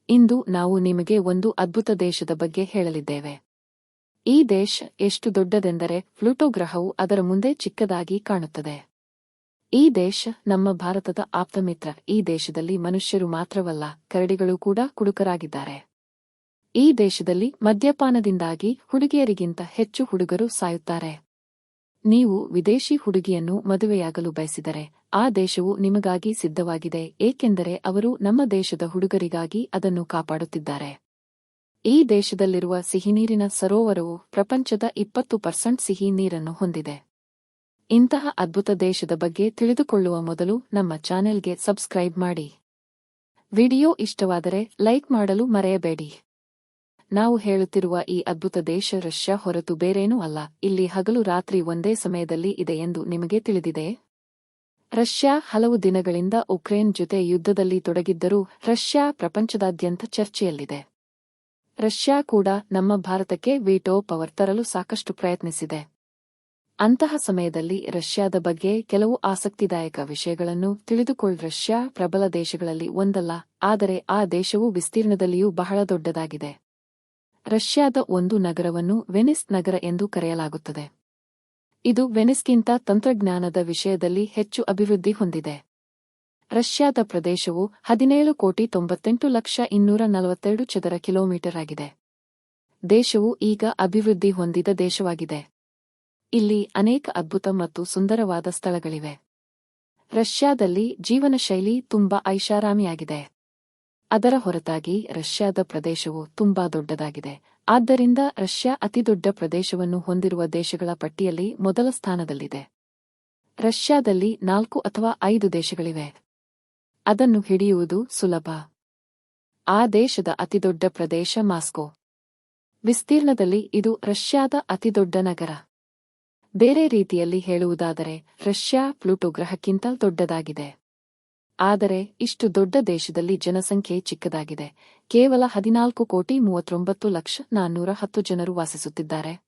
ಇಂದು ನಾವು ನಿಮಗೆ ಒಂದು ಅದ್ಭುತ ದೇಶದ ಬಗ್ಗೆ ಹೇಳಲಿದ್ದೇವೆ. ಈ ದೇಶ ಎಷ್ಟು ದೊಡ್ಡದೆಂದರೆ ಪ್ಲೂಟೋ ಗ್ರಹವು ಅದರ ಮುಂದೆ ಚಿಕ್ಕದಾಗಿ ಕಾಣುತ್ತದೆ. ಈ ದೇಶ ನಮ್ಮ ಭಾರತದ ಆಪ್ತಮಿತ್ರ. ಈ ದೇಶದಲ್ಲಿ ಮನುಷ್ಯರು ಮಾತ್ರವಲ್ಲ, ಕರಡಿಗಳು ಕೂಡ ಕುಡುಕರಾಗಿದ್ದಾರೆ. ಈ ದೇಶದಲ್ಲಿ ಮದ್ಯಪಾನದಿಂದಾಗಿ ಹುಡುಗಿಯರಿಗಿಂತ ಹೆಚ್ಚು ಹುಡುಗರು ಸಾಯುತ್ತಾರೆ. ನೀವು ವಿದೇಶಿ ಹುಡುಗಿಯನ್ನು ಮದುವೆಯಾಗಲು ಬಯಸಿದರೆ ಆ ದೇಶವು ನಿಮಗಾಗಿ ಸಿದ್ಧವಾಗಿದೆ, ಏಕೆಂದರೆ ಅವರು ನಮ್ಮ ದೇಶದ ಹುಡುಗರಿಗಾಗಿ ಅದನ್ನು ಕಾಪಾಡುತ್ತಿದ್ದಾರೆ. ಈ ದೇಶದಲ್ಲಿರುವ ಸಿಹಿನೀರಿನ ಸರೋವರವು ಪ್ರಪಂಚದ 20% ಸಿಹಿ ನೀರನ್ನು ಹೊಂದಿದೆ. ಇಂತಹ ಅದ್ಭುತ ದೇಶದ ಬಗ್ಗೆ ತಿಳಿದುಕೊಳ್ಳುವ ಮೊದಲು ನಮ್ಮ ಚಾನೆಲ್ಗೆ ಸಬ್ಸ್ಕ್ರೈಬ್ ಮಾಡಿ. ವಿಡಿಯೋ ಇಷ್ಟವಾದರೆ ಲೈಕ್ ಮಾಡಲು ಮರೆಯಬೇಡಿ. ನಾವು ಹೇಳುತ್ತಿರುವ ಈ ಅದ್ಭುತ ದೇಶ ರಷ್ಯಾ ಹೊರತು ಬೇರೇನೂ ಅಲ್ಲ. ಇಲ್ಲಿ ಹಗಲು ರಾತ್ರಿ ಒಂದೇ ಸಮಯದಲ್ಲಿ ಇದೆ ಎಂದು ನಿಮಗೆ ತಿಳಿದಿದೆ. ರಷ್ಯಾ ಹಲವು ದಿನಗಳಿಂದ ಉಕ್ರೇನ್ ಜೊತೆ ಯುದ್ಧದಲ್ಲಿ ತೊಡಗಿದ್ದರೂ ರಷ್ಯಾ ಪ್ರಪಂಚದಾದ್ಯಂತ ಚರ್ಚೆಯಲ್ಲಿದೆ. ರಷ್ಯಾ ಕೂಡ ನಮ್ಮ ಭಾರತಕ್ಕೆ ವೀಟೋ ಪವರ್ ತರಲು ಸಾಕಷ್ಟು ಪ್ರಯತ್ನಿಸಿದೆ. ಅಂತಹ ಸಮಯದಲ್ಲಿ ರಷ್ಯಾದ ಬಗ್ಗೆ ಕೆಲವು ಆಸಕ್ತಿದಾಯಕ ವಿಷಯಗಳನ್ನು ತಿಳಿದುಕೊಳ್ಳಿ. ರಷ್ಯಾ ಪ್ರಬಲ ದೇಶಗಳಲ್ಲಿ ಒಂದಲ್ಲ, ಆದರೆ ಆ ದೇಶವು ವಿಸ್ತೀರ್ಣದಲ್ಲಿಯೂ ಬಹಳ ದೊಡ್ಡದಾಗಿದೆ. ರಷ್ಯಾದ ಒಂದು ನಗರವನ್ನು ವೆನಿಸ್ ನಗರ ಎಂದು ಕರೆಯಲಾಗುತ್ತದೆ. ಇದು ವೆನಿಸ್ಗಿಂತ ತಂತ್ರಜ್ಞಾನದ ವಿಷಯದಲ್ಲಿ ಹೆಚ್ಚು ಅಭಿವೃದ್ಧಿ ಹೊಂದಿದೆ. ರಷ್ಯಾದ ಪ್ರದೇಶವು 17,98,242 ಚದರ ಕಿಲೋಮೀಟರ್ ಆಗಿದೆ. ದೇಶವು ಈಗ ಅಭಿವೃದ್ಧಿ ಹೊಂದಿದ ದೇಶವಾಗಿದೆ. ಇಲ್ಲಿ ಅನೇಕ ಅದ್ಭುತ ಮತ್ತು ಸುಂದರವಾದ ಸ್ಥಳಗಳಿವೆ. ರಷ್ಯಾದಲ್ಲಿ ಜೀವನ ಶೈಲಿ ತುಂಬಾ ಐಷಾರಾಮಿಯಾಗಿದೆ. ಅದರ ಹೊರತಾಗಿ ರಷ್ಯಾದ ಪ್ರದೇಶವು ತುಂಬಾ ದೊಡ್ಡದಾಗಿದೆ. ಆದ್ದರಿಂದ ರಷ್ಯಾ ಅತಿದೊಡ್ಡ ಪ್ರದೇಶವನ್ನು ಹೊಂದಿರುವ ದೇಶಗಳ ಪಟ್ಟಿಯಲ್ಲಿ ಮೊದಲ ಸ್ಥಾನದಲ್ಲಿದೆ. ರಷ್ಯಾದಲ್ಲಿ 4 ಅಥವಾ 5 ದೇಶಗಳಿವೆ. ಅದನ್ನು ಹಿಡಿಯುವುದು ಸುಲಭ. ಆ ದೇಶದ ಅತಿದೊಡ್ಡ ಪ್ರದೇಶ ಮಾಸ್ಕೋ. ವಿಸ್ತೀರ್ಣದಲ್ಲಿ ಇದು ರಷ್ಯಾದ ಅತಿದೊಡ್ಡ ನಗರ. ಬೇರೆ ರೀತಿಯಲ್ಲಿ ಹೇಳುವುದಾದರೆ ರಷ್ಯಾ ಪ್ಲೂಟೋ ಗ್ರಹಕ್ಕಿಂತ ದೊಡ್ಡದಾಗಿದೆ. ಆದರೆ ಇಷ್ಟು ದೊಡ್ಡ ದೇಶದಲ್ಲಿ ಜನಸಂಖ್ಯೆ ಚಿಕ್ಕದಾಗಿದೆ. ಕೇವಲ 14,39,410 ಜನರು ವಾಸಿಸುತ್ತಿದ್ದಾರೆ.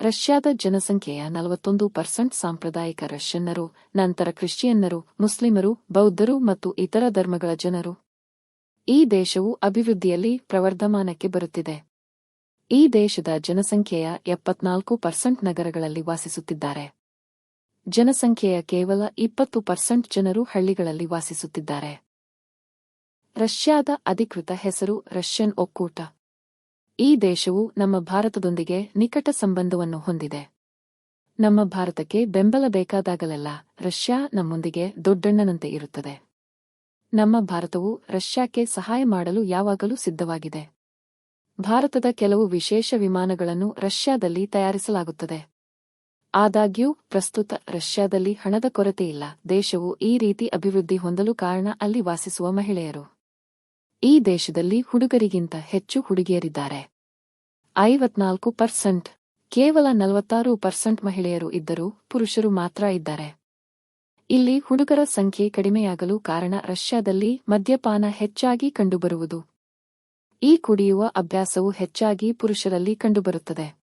ರಷ್ಯಾದ ಜನಸಂಖ್ಯೆಯ 41% ಸಾಂಪ್ರದಾಯಿಕ ರಷ್ಯನ್ನರು, ನಂತರ ಕ್ರಿಶ್ಚಿಯನ್ನರು, ಮುಸ್ಲಿಮರು, ಬೌದ್ಧರು ಮತ್ತು ಇತರ ಧರ್ಮಗಳ ಜನರು. ಈ ದೇಶವು ಅಭಿವೃದ್ಧಿಯಲ್ಲಿ ಪ್ರವರ್ಧಮಾನಕ್ಕೆ ಬರುತ್ತಿದೆ. ಈ ದೇಶದ ಜನಸಂಖ್ಯೆಯ 74% ನಗರಗಳಲ್ಲಿ ವಾಸಿಸುತ್ತಿದ್ದಾರೆ. ಜನಸಂಖ್ಯೆಯ ಕೇವಲ 20% ಜನರು ಹಳ್ಳಿಗಳಲ್ಲಿ ವಾಸಿಸುತ್ತಿದ್ದಾರೆ. ರಷ್ಯಾದ ಅಧಿಕೃತ ಹೆಸರು ರಷ್ಯನ್ ಒಕ್ಕೂಟ. ಈ ದೇಶವು ನಮ್ಮ ಭಾರತದೊಂದಿಗೆ ನಿಕಟ ಸಂಬಂಧವನ್ನು ಹೊಂದಿದೆ. ನಮ್ಮ ಭಾರತಕ್ಕೆ ಬೆಂಬಲ ಬೇಕಾದಾಗಲೆಲ್ಲ ರಷ್ಯಾ ನಮ್ಮೊಂದಿಗೆ ದೊಡ್ಡಣ್ಣನಂತೆ ಇರುತ್ತದೆ. ನಮ್ಮ ಭಾರತವು ರಷ್ಯಾಕ್ಕೆ ಸಹಾಯ ಮಾಡಲು ಯಾವಾಗಲೂ ಸಿದ್ಧವಾಗಿದೆ. ಭಾರತದ ಕೆಲವು ವಿಶೇಷ ವಿಮಾನಗಳನ್ನು ರಷ್ಯಾದಲ್ಲಿ ತಯಾರಿಸಲಾಗುತ್ತದೆ. ಆದಾಗ್ಯೂ ಪ್ರಸ್ತುತ ರಷ್ಯಾದಲ್ಲಿ ಹಣದ ಕೊರತೆಯಿಲ್ಲ. ದೇಶವು ಈ ರೀತಿ ಅಭಿವೃದ್ಧಿ ಹೊಂದಲು ಕಾರಣ ಅಲ್ಲಿ ವಾಸಿಸುವ ಮಹಿಳೆಯರು. ಈ ದೇಶದಲ್ಲಿ ಹುಡುಗರಿಗಿಂತ ಹೆಚ್ಚು ಹುಡುಗಿಯರಿದ್ದಾರೆ. 54%. ಕೇವಲ 46% ಮಹಿಳೆಯರು ಇದ್ದರೂ ಪುರುಷರು ಮಾತ್ರ ಇದ್ದಾರೆ. ಇಲ್ಲಿ ಹುಡುಗರ ಸಂಖ್ಯೆ ಕಡಿಮೆಯಾಗಲು ಕಾರಣ ರಷ್ಯಾದಲ್ಲಿ ಮದ್ಯಪಾನ ಹೆಚ್ಚಾಗಿ ಕಂಡುಬರುವುದು. ಈ ಕುಡಿಯುವ ಅಭ್ಯಾಸವು ಹೆಚ್ಚಾಗಿ ಪುರುಷರಲ್ಲಿ ಕಂಡುಬರುತ್ತದೆ.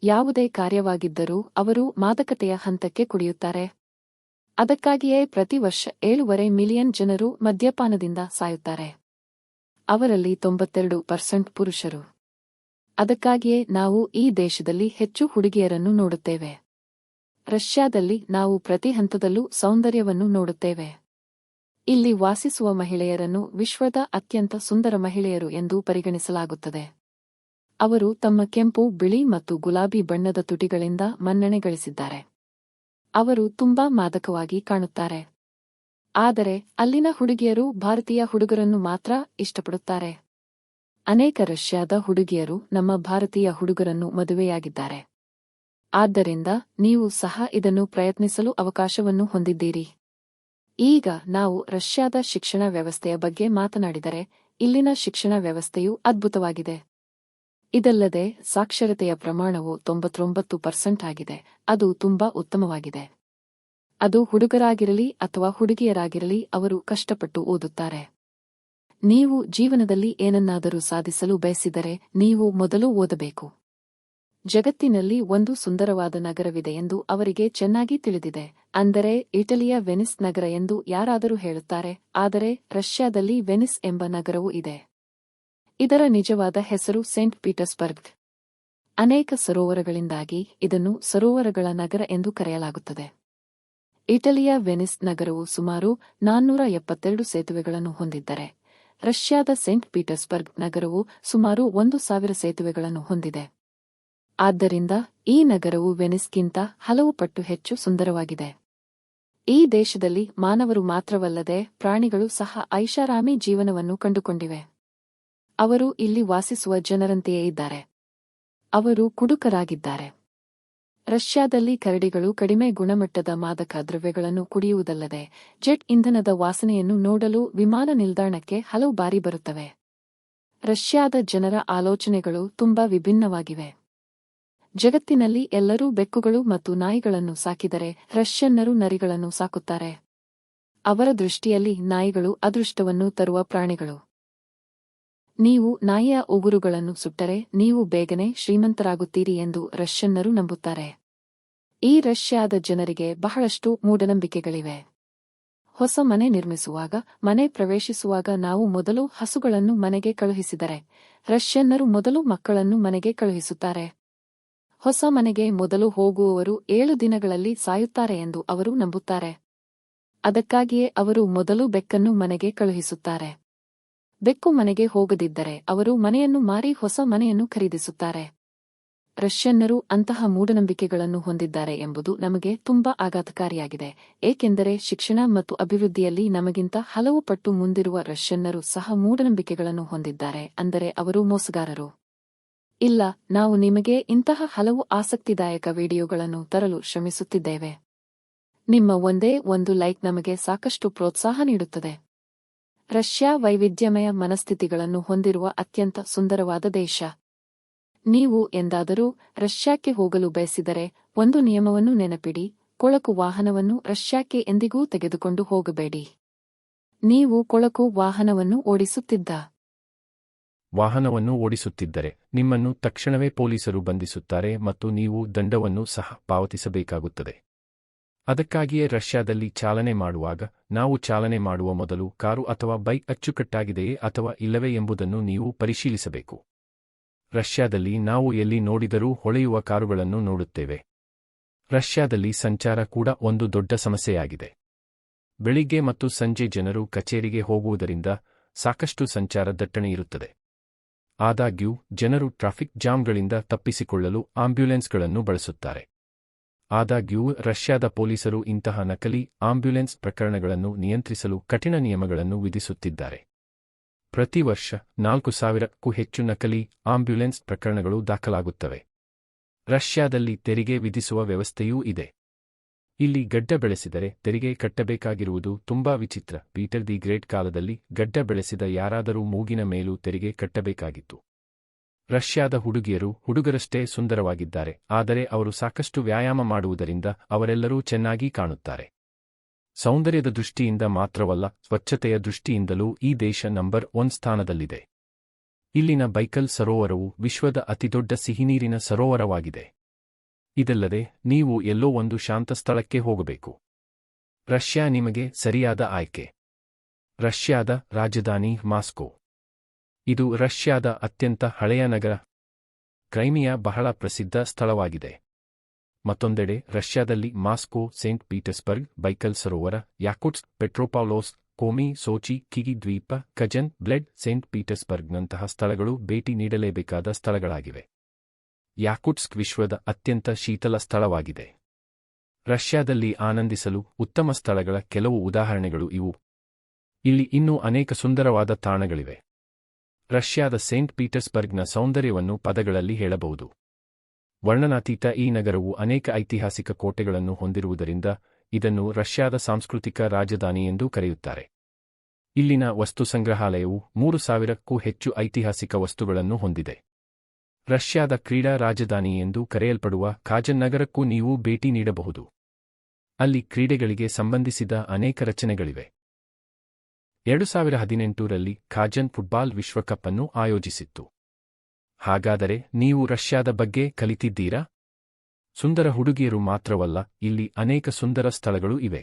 ಯಾವುದೇ ಕಾರ್ಯವಾಗಿದ್ದರೂ ಅವರು ಮಾದಕತೆಯ ಹಂತಕ್ಕೆ ಕುಡಿಯುತ್ತಾರೆ. ಅದಕ್ಕಾಗಿಯೇ ಪ್ರತಿ ವರ್ಷ 7.5 ಮಿಲಿಯನ್ ಜನರು ಮದ್ಯಪಾನದಿಂದ ಸಾಯುತ್ತಾರೆ. ಅವರಲ್ಲಿ 92% ಪುರುಷರು. ಅದಕ್ಕಾಗಿಯೇ ನಾವು ಈ ದೇಶದಲ್ಲಿ ಹೆಚ್ಚು ಹುಡುಗಿಯರನ್ನು ನೋಡುತ್ತೇವೆ. ರಷ್ಯಾದಲ್ಲಿ ನಾವು ಪ್ರತಿ ಹಂತದಲ್ಲೂ ಸೌಂದರ್ಯವನ್ನು ನೋಡುತ್ತೇವೆ. ಇಲ್ಲಿ ವಾಸಿಸುವ ಮಹಿಳೆಯರನ್ನು ವಿಶ್ವದ ಅತ್ಯಂತ ಸುಂದರ ಮಹಿಳೆಯರು ಎಂದು ಪರಿಗಣಿಸಲಾಗುತ್ತದೆ. ಅವರು ತಮ್ಮ ಕೆಂಪು, ಬಿಳಿ ಮತ್ತು ಗುಲಾಬಿ ಬಣ್ಣದ ತುಟಿಗಳಿಂದ ಮನ್ನಣೆ ಗಳಿಸಿದ್ದಾರೆ. ಅವರು ತುಂಬಾ ಮಾದಕವಾಗಿ ಕಾಣುತ್ತಾರೆ. ಆದರೆ ಅಲ್ಲಿನ ಹುಡುಗಿಯರು ಭಾರತೀಯ ಹುಡುಗರನ್ನು ಮಾತ್ರ ಇಷ್ಟಪಡುತ್ತಾರೆ. ಅನೇಕ ರಷ್ಯಾದ ಹುಡುಗಿಯರು ನಮ್ಮ ಭಾರತೀಯ ಹುಡುಗರನ್ನು ಮದುವೆಯಾಗಿದ್ದಾರೆ. ಆದ್ದರಿಂದ ನೀವು ಸಹ ಇದನ್ನು ಪ್ರಯತ್ನಿಸಲು ಅವಕಾಶವನ್ನು ಹೊಂದಿದ್ದೀರಿ. ಈಗ ನಾವು ರಷ್ಯಾದ ಶಿಕ್ಷಣ ವ್ಯವಸ್ಥೆಯ ಬಗ್ಗೆ ಮಾತನಾಡಿದರೆ, ಇಲ್ಲಿನ ಶಿಕ್ಷಣ ವ್ಯವಸ್ಥೆಯು ಅದ್ಭುತವಾಗಿದೆ. ಇದಲ್ಲದೆ ಸಾಕ್ಷರತೆಯ ಪ್ರಮಾಣವು 99% ಆಗಿದೆ. ಅದು ತುಂಬಾ ಉತ್ತಮವಾಗಿದೆ. ಅದು ಹುಡುಗರಾಗಿರಲಿ ಅಥವಾ ಹುಡುಗಿಯರಾಗಿರಲಿ, ಅವರು ಕಷ್ಟಪಟ್ಟು ಓದುತ್ತಾರೆ. ನೀವು ಜೀವನದಲ್ಲಿ ಏನನ್ನಾದರೂ ಸಾಧಿಸಲು ಬಯಸಿದರೆ ನೀವು ಮೊದಲು ಓದಬೇಕು. ಜಗತ್ತಿನಲ್ಲಿ ಒಂದು ಸುಂದರವಾದ ನಗರವಿದೆ ಎಂದು ಅವರಿಗೆ ಚೆನ್ನಾಗಿ ತಿಳಿದಿದೆ. ಅಂದರೆ ಇಟಲಿಯ ವೆನಿಸ್ ನಗರ ಎಂದು ಯಾರಾದರೂ ಹೇಳುತ್ತಾರೆ, ಆದರೆ ರಷ್ಯಾದಲ್ಲಿ ವೆನಿಸ್ ಎಂಬ ನಗರವೂ ಇದೆ. ಇದರ ನಿಜವಾದ ಹೆಸರು ಸೇಂಟ್ ಪೀಟರ್ಸ್ಬರ್ಗ್. ಅನೇಕ ಸರೋವರಗಳಿಂದಾಗಿ ಇದನ್ನು ಸರೋವರಗಳ ನಗರ ಎಂದು ಕರೆಯಲಾಗುತ್ತದೆ. ಇಟಲಿಯ ವೆನಿಸ್ ನಗರವು ಸುಮಾರು 472 ಸೇತುವೆಗಳನ್ನು ಹೊಂದಿದ್ದರೆ, ರಷ್ಯಾದ ಸೇಂಟ್ ಪೀಟರ್ಸ್ಬರ್ಗ್ ನಗರವು ಸುಮಾರು 1000 ಸೇತುವೆಗಳನ್ನು ಹೊಂದಿದೆ. ಆದ್ದರಿಂದ ಈ ನಗರವು ವೆನಿಸ್ಗಿಂತ ಹಲವು ಪಟ್ಟು ಹೆಚ್ಚು ಸುಂದರವಾಗಿದೆ. ಈ ದೇಶದಲ್ಲಿ ಮಾನವರು ಮಾತ್ರವಲ್ಲದೆ ಪ್ರಾಣಿಗಳು ಸಹ ಐಷಾರಾಮಿ ಜೀವನವನ್ನು ಕಂಡುಕೊಂಡಿವೆ. ಅವರು ಇಲ್ಲಿ ವಾಸಿಸುವ ಜನರಂತೆಯೇ ಇದ್ದಾರೆ. ಅವರು ಕುಡುಕರಾಗಿದ್ದಾರೆ. ರಷ್ಯಾದಲ್ಲಿ ಕರಡಿಗಳು ಕಡಿಮೆ ಗುಣಮಟ್ಟದ ಮಾದಕ ದ್ರವ್ಯಗಳನ್ನು ಕುಡಿಯುವುದಲ್ಲದೆ ಜೆಟ್ ಇಂಧನದ ವಾಸನೆಯನ್ನು ನೋಡಲು ವಿಮಾನ ನಿಲ್ದಾಣಕ್ಕೆ ಹಲವು ಬಾರಿ ಬರುತ್ತವೆ. ರಷ್ಯಾದ ಜನರ ಆಲೋಚನೆಗಳು ತುಂಬಾ ವಿಭಿನ್ನವಾಗಿವೆ. ಜಗತ್ತಿನಲ್ಲಿ ಎಲ್ಲರೂ ಬೆಕ್ಕುಗಳು ಮತ್ತು ನಾಯಿಗಳನ್ನು ಸಾಕಿದರೆ ರಷ್ಯನ್ನರು ನರಿಗಳನ್ನು ಸಾಕುತ್ತಾರೆ. ಅವರ ದೃಷ್ಟಿಯಲ್ಲಿ ನಾಯಿಗಳು ಅದೃಷ್ಟವನ್ನು ತರುವ ಪ್ರಾಣಿಗಳು. ನೀವು ನಾಯಿಯ ಉಗುರುಗಳನ್ನು ಸುಟ್ಟರೆ ನೀವು ಬೇಗನೆ ಶ್ರೀಮಂತರಾಗುತ್ತೀರಿ ಎಂದು ರಷ್ಯನ್ನರು ನಂಬುತ್ತಾರೆ. ಈ ರಷ್ಯಾದ ಜನರಿಗೆ ಬಹಳಷ್ಟು ಮೂಢನಂಬಿಕೆಗಳಿವೆ. ಹೊಸ ಮನೆ ನಿರ್ಮಿಸುವಾಗ, ಮನೆ ಪ್ರವೇಶಿಸುವಾಗ ನಾವು ಮೊದಲು ಹಸುಗಳನ್ನು ಮನೆಗೆ ಕಳುಹಿಸಿದರೆ, ರಷ್ಯನ್ನರು ಮೊದಲು ಮಕ್ಕಳನ್ನು ಮನೆಗೆ ಕಳುಹಿಸುತ್ತಾರೆ. ಹೊಸ ಮನೆಗೆ ಮೊದಲು ಹೋಗುವವರು 7 ದಿನಗಳಲ್ಲಿ ಸಾಯುತ್ತಾರೆ ಎಂದು ಅವರು ನಂಬುತ್ತಾರೆ. ಅದಕ್ಕಾಗಿಯೇ ಅವರು ಮೊದಲು ಬೆಕ್ಕನ್ನು ಮನೆಗೆ ಕಳುಹಿಸುತ್ತಾರೆ. ಬೆಕ್ಕು ಮನೆಗೆ ಹೋಗದಿದ್ದರೆ ಅವರು ಮನೆಯನ್ನು ಮಾರಿ ಹೊಸ ಮನೆಯನ್ನು ಖರೀದಿಸುತ್ತಾರೆ. ರಷ್ಯನ್ನರು ಅಂತಹ ಮೂಢನಂಬಿಕೆಗಳನ್ನು ಹೊಂದಿದ್ದಾರೆ ಎಂಬುದು ನಮಗೆ ತುಂಬಾ ಆಘಾತಕಾರಿಯಾಗಿದೆ, ಏಕೆಂದರೆ ಶಿಕ್ಷಣ ಮತ್ತು ಅಭಿವೃದ್ಧಿಯಲ್ಲಿ ನಮಗಿಂತ ಹಲವು ಪಟ್ಟು ಮುಂದಿರುವ ರಷ್ಯನ್ನರು ಸಹ ಮೂಢನಂಬಿಕೆಗಳನ್ನು ಹೊಂದಿದ್ದಾರೆ. ಅಂದರೆ ಅವರು ಮೋಸಗಾರರು. ಇಲ್ಲ, ನಾವು ನಿಮಗೆ ಇಂತಹ ಹಲವು ಆಸಕ್ತಿದಾಯಕ ವಿಡಿಯೋಗಳನ್ನು ತರಲು ಶ್ರಮಿಸುತ್ತಿದ್ದೇವೆ. ನಿಮ್ಮ ಒಂದೇ ಒಂದು ಲೈಕ್ ನಮಗೆ ಸಾಕಷ್ಟು ಪ್ರೋತ್ಸಾಹ ನೀಡುತ್ತದೆ. ರಷ್ಯಾ ವೈವಿಧ್ಯಮಯ ಮನಸ್ಥಿತಿಗಳನ್ನು ಹೊಂದಿರುವ ಅತ್ಯಂತ ಸುಂದರವಾದ ದೇಶ. ನೀವು ಎಂದಾದರೂ ರಷ್ಯಾಕ್ಕೆ ಹೋಗಲು ಬಯಸಿದರೆ ಒಂದು ನಿಯಮವನ್ನು ನೆನಪಿಡಿ: ಕೊಳಕು ವಾಹನವನ್ನು ರಷ್ಯಾಕ್ಕೆ ಎಂದಿಗೂ ತೆಗೆದುಕೊಂಡು ಹೋಗಬೇಡಿ. ನೀವು ಕೊಳಕು ವಾಹನವನ್ನು ಓಡಿಸುತ್ತಿದ್ದರೆ ನಿಮ್ಮನ್ನು ತಕ್ಷಣವೇ ಪೊಲೀಸರು ಬಂಧಿಸುತ್ತಾರೆ ಮತ್ತು ನೀವು ದಂಡವನ್ನು ಸಹ ಪಾವತಿಸಬೇಕಾಗುತ್ತದೆ. ಅದಕ್ಕಾಗಿಯೇ ರಷ್ಯಾದಲ್ಲಿ ಚಾಲನೆ ಮಾಡುವಾಗ ನಾವು ಚಾಲನೆ ಮಾಡುವ ಮೊದಲು ಕಾರು ಅಥವಾ ಬೈಕ್ ಅಚ್ಚುಕಟ್ಟಾಗಿದೆಯೇ ಅಥವಾ ಇಲ್ಲವೇ ಎಂಬುದನ್ನು ನೀವು ಪರಿಶೀಲಿಸಬೇಕು. ರಷ್ಯಾದಲ್ಲಿ ನಾವು ಎಲ್ಲಿ ನೋಡಿದರೂ ಹೊಳೆಯುವ ಕಾರುಗಳನ್ನು ನೋಡುತ್ತೇವೆ. ರಷ್ಯಾದಲ್ಲಿ ಸಂಚಾರ ಕೂಡ ಒಂದು ದೊಡ್ಡ ಸಮಸ್ಯೆಯಾಗಿದೆ. ಬೆಳಿಗ್ಗೆ ಮತ್ತು ಸಂಜೆ ಜನರು ಕಚೇರಿಗೆ ಹೋಗುವುದರಿಂದ ಸಾಕಷ್ಟು ಸಂಚಾರ ದಟ್ಟಣೆ ಇರುತ್ತದೆ. ಆದಾಗ್ಯೂ ಜನರು ಟ್ರಾಫಿಕ್ ಜಾಮ್ಗಳಿಂದ ತಪ್ಪಿಸಿಕೊಳ್ಳಲು ಆಂಬ್ಯುಲೆನ್ಸ್ಗಳನ್ನು ಬಳಸುತ್ತಾರೆ. ಆದಾಗ್ಯೂ ರಷ್ಯಾದ ಪೊಲೀಸರು ಇಂತಹ ನಕಲಿ ಆಂಬ್ಯುಲೆನ್ಸ್ ಪ್ರಕರಣಗಳನ್ನು ನಿಯಂತ್ರಿಸಲು ಕಠಿಣ ನಿಯಮಗಳನ್ನು ವಿಧಿಸುತ್ತಿದ್ದಾರೆ. ಪ್ರತಿ ವರ್ಷ 4000ಕ್ಕೂ ಹೆಚ್ಚು ನಕಲಿ ಆಂಬ್ಯುಲೆನ್ಸ್ ಪ್ರಕರಣಗಳು ದಾಖಲಾಗುತ್ತವೆ. ರಷ್ಯಾದಲ್ಲಿ ತೆರಿಗೆ ವಿಧಿಸುವ ವ್ಯವಸ್ಥೆಯೂ ಇದೆ. ಇಲ್ಲಿ ಗಡ್ಡ ಬೆಳೆಸಿದರೆ ತೆರಿಗೆ ಕಟ್ಟಬೇಕಾಗಿರುವುದು ತುಂಬಾ ವಿಚಿತ್ರ. ಪೀಟರ್ ದಿ ಗ್ರೇಟ್ ಕಾಲದಲ್ಲಿ ಗಡ್ಡ ಬೆಳೆಸಿದ ಯಾರಾದರೂ ಮೂಗಿನ ಮೇಲೂ ತೆರಿಗೆ ಕಟ್ಟಬೇಕಾಗಿತ್ತು. ರಷ್ಯಾದ ಹುಡುಗರಷ್ಟೇ ಸುಂದರವಾಗಿದ್ದಾರೆ, ಆದರೆ ಅವರು ಸಾಕಷ್ಟು ವ್ಯಾಯಾಮ ಮಾಡುವುದರಿಂದ ಅವರೆಲ್ಲರೂ ಚೆನ್ನಾಗಿ ಕಾಣುತ್ತಾರೆ. ಸೌಂದರ್ಯದ ದೃಷ್ಟಿಯಿಂದ ಮಾತ್ರವಲ್ಲ, ಸ್ವಚ್ಛತೆಯ ದೃಷ್ಟಿಯಿಂದಲೂ ಈ ದೇಶ ನಂಬರ್ 1 ಸ್ಥಾನದಲ್ಲಿದೆ. ಇಲ್ಲಿನ ಬೈಕಲ್ ಸರೋವರವು ವಿಶ್ವದ ಅತಿದೊಡ್ಡ ಸಿಹಿನೀರಿನ ಸರೋವರವಾಗಿದೆ. ಇದಲ್ಲದೆ ನೀವು ಎಲ್ಲೋ ಒಂದು ಶಾಂತ ಸ್ಥಳಕ್ಕೆ ಹೋಗಬೇಕು. ರಷ್ಯಾ ನಿಮಗೆ ಸರಿಯಾದ ಆಯ್ಕೆ. ರಷ್ಯಾದ ರಾಜಧಾನಿ ಮಾಸ್ಕೋ. ಇದು ರಷ್ಯಾದ ಅತ್ಯಂತ ಹಳೆಯ ನಗರ. ಕ್ರೈಮಿಯಾ ಬಹಳ ಪ್ರಸಿದ್ಧ ಸ್ಥಳವಾಗಿದೆ. ಮತ್ತೊಂದೆಡೆ ರಷ್ಯಾದಲ್ಲಿ ಮಾಸ್ಕೋ, ಸೇಂಟ್ ಪೀಟರ್ಸ್ಬರ್ಗ್, ಬೈಕಲ್ ಸರೋವರ, ಯಾಕುಟ್ಸ್ಕ್, ಪೆಟ್ರೋಪಾವ್ಲೋವ್ಸ್ಕ್, ಕೋಮಿ, ಸೋಚಿ, ಕಿಗಿ ದ್ವೀಪ, ಕಜನ್, ಬ್ಲೆಡ್, ಸೇಂಟ್ ಪೀಟರ್ಸ್ಬರ್ಗ್ನಂತಹ ಸ್ಥಳಗಳು ಭೇಟಿ ನೀಡಲೇಬೇಕಾದ ಸ್ಥಳಗಳಾಗಿವೆ. ಯಾಕುಟ್ಸ್ಕ್ ವಿಶ್ವದ ಅತ್ಯಂತ ಶೀತಲ ಸ್ಥಳವಾಗಿದೆ. ರಷ್ಯಾದಲ್ಲಿ ಆನಂದಿಸಲು ಉತ್ತಮ ಸ್ಥಳಗಳ ಕೆಲವು ಉದಾಹರಣೆಗಳು ಇವು. ಇಲ್ಲಿ ಇನ್ನೂ ಅನೇಕ ಸುಂದರವಾದ ತಾಣಗಳಿವೆ. ರಷ್ಯಾದ ಸೇಂಟ್ ಪೀಟರ್ಸ್ಬರ್ಗ್ನ ಸೌಂದರ್ಯವನ್ನು ಪದಗಳಲ್ಲಿ ಹೇಳಬಹುದು. ವರ್ಣನಾತೀತ. ಈ ನಗರವು ಅನೇಕ ಐತಿಹಾಸಿಕ ಕೋಟೆಗಳನ್ನು ಹೊಂದಿರುವುದರಿಂದ ಇದನ್ನು ರಷ್ಯಾದ ಸಾಂಸ್ಕೃತಿಕ ರಾಜಧಾನಿ ಎಂದು ಕರೆಯುತ್ತಾರೆ. ಇಲ್ಲಿನ ವಸ್ತು ಸಂಗ್ರಹಾಲಯವು 3000ಕ್ಕೂ ಹೆಚ್ಚು ಐತಿಹಾಸಿಕ ವಸ್ತುಗಳನ್ನು ಹೊಂದಿದೆ. ರಷ್ಯಾದ ಕ್ರೀಡಾ ರಾಜಧಾನಿ ಎಂದು ಕರೆಯಲ್ಪಡುವ ಕಾಜನ್ ನಗರಕ್ಕೂ ನೀವು ಭೇಟಿ ನೀಡಬಹುದು. ಅಲ್ಲಿ ಕ್ರೀಡೆಗಳಿಗೆ ಸಂಬಂಧಿಸಿದ ಅನೇಕ ರಚನೆಗಳಿವೆ. 2018ರಲ್ಲಿ ಕಾಜನ್ ಫುಟ್ಬಾಲ್ ವಿಶ್ವಕಪ್ ಅನ್ನು ಆಯೋಜಿಸಿತ್ತು. ಹಾಗಾದರೆ ನೀವು ರಷ್ಯಾದ ಬಗ್ಗೆ ಕಲಿತಿದ್ದೀರಾ? ಸುಂದರ ಹುಡುಗಿಯರು ಮಾತ್ರವಲ್ಲ, ಇಲ್ಲಿ ಅನೇಕ ಸುಂದರ ಸ್ಥಳಗಳು ಇವೆ.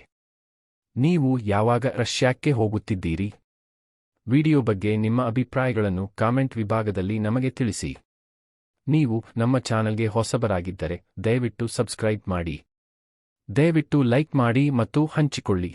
ನೀವು ಯಾವಾಗ ರಷ್ಯಾಕ್ಕೆ ಹೋಗುತ್ತಿದ್ದೀರಿ? ವಿಡಿಯೋ ಬಗ್ಗೆ ನಿಮ್ಮ ಅಭಿಪ್ರಾಯಗಳನ್ನು ಕಾಮೆಂಟ್ ವಿಭಾಗದಲ್ಲಿ ನಮಗೆ ತಿಳಿಸಿ. ನೀವು ನಮ್ಮ ಚಾನಲ್ಗೆ ಹೊಸಬರಾಗಿದ್ದರೆ ದಯವಿಟ್ಟು ಸಬ್ಸ್ಕ್ರೈಬ್ ಮಾಡಿ. ದಯವಿಟ್ಟು ಲೈಕ್ ಮಾಡಿ ಮತ್ತು ಹಂಚಿಕೊಳ್ಳಿ.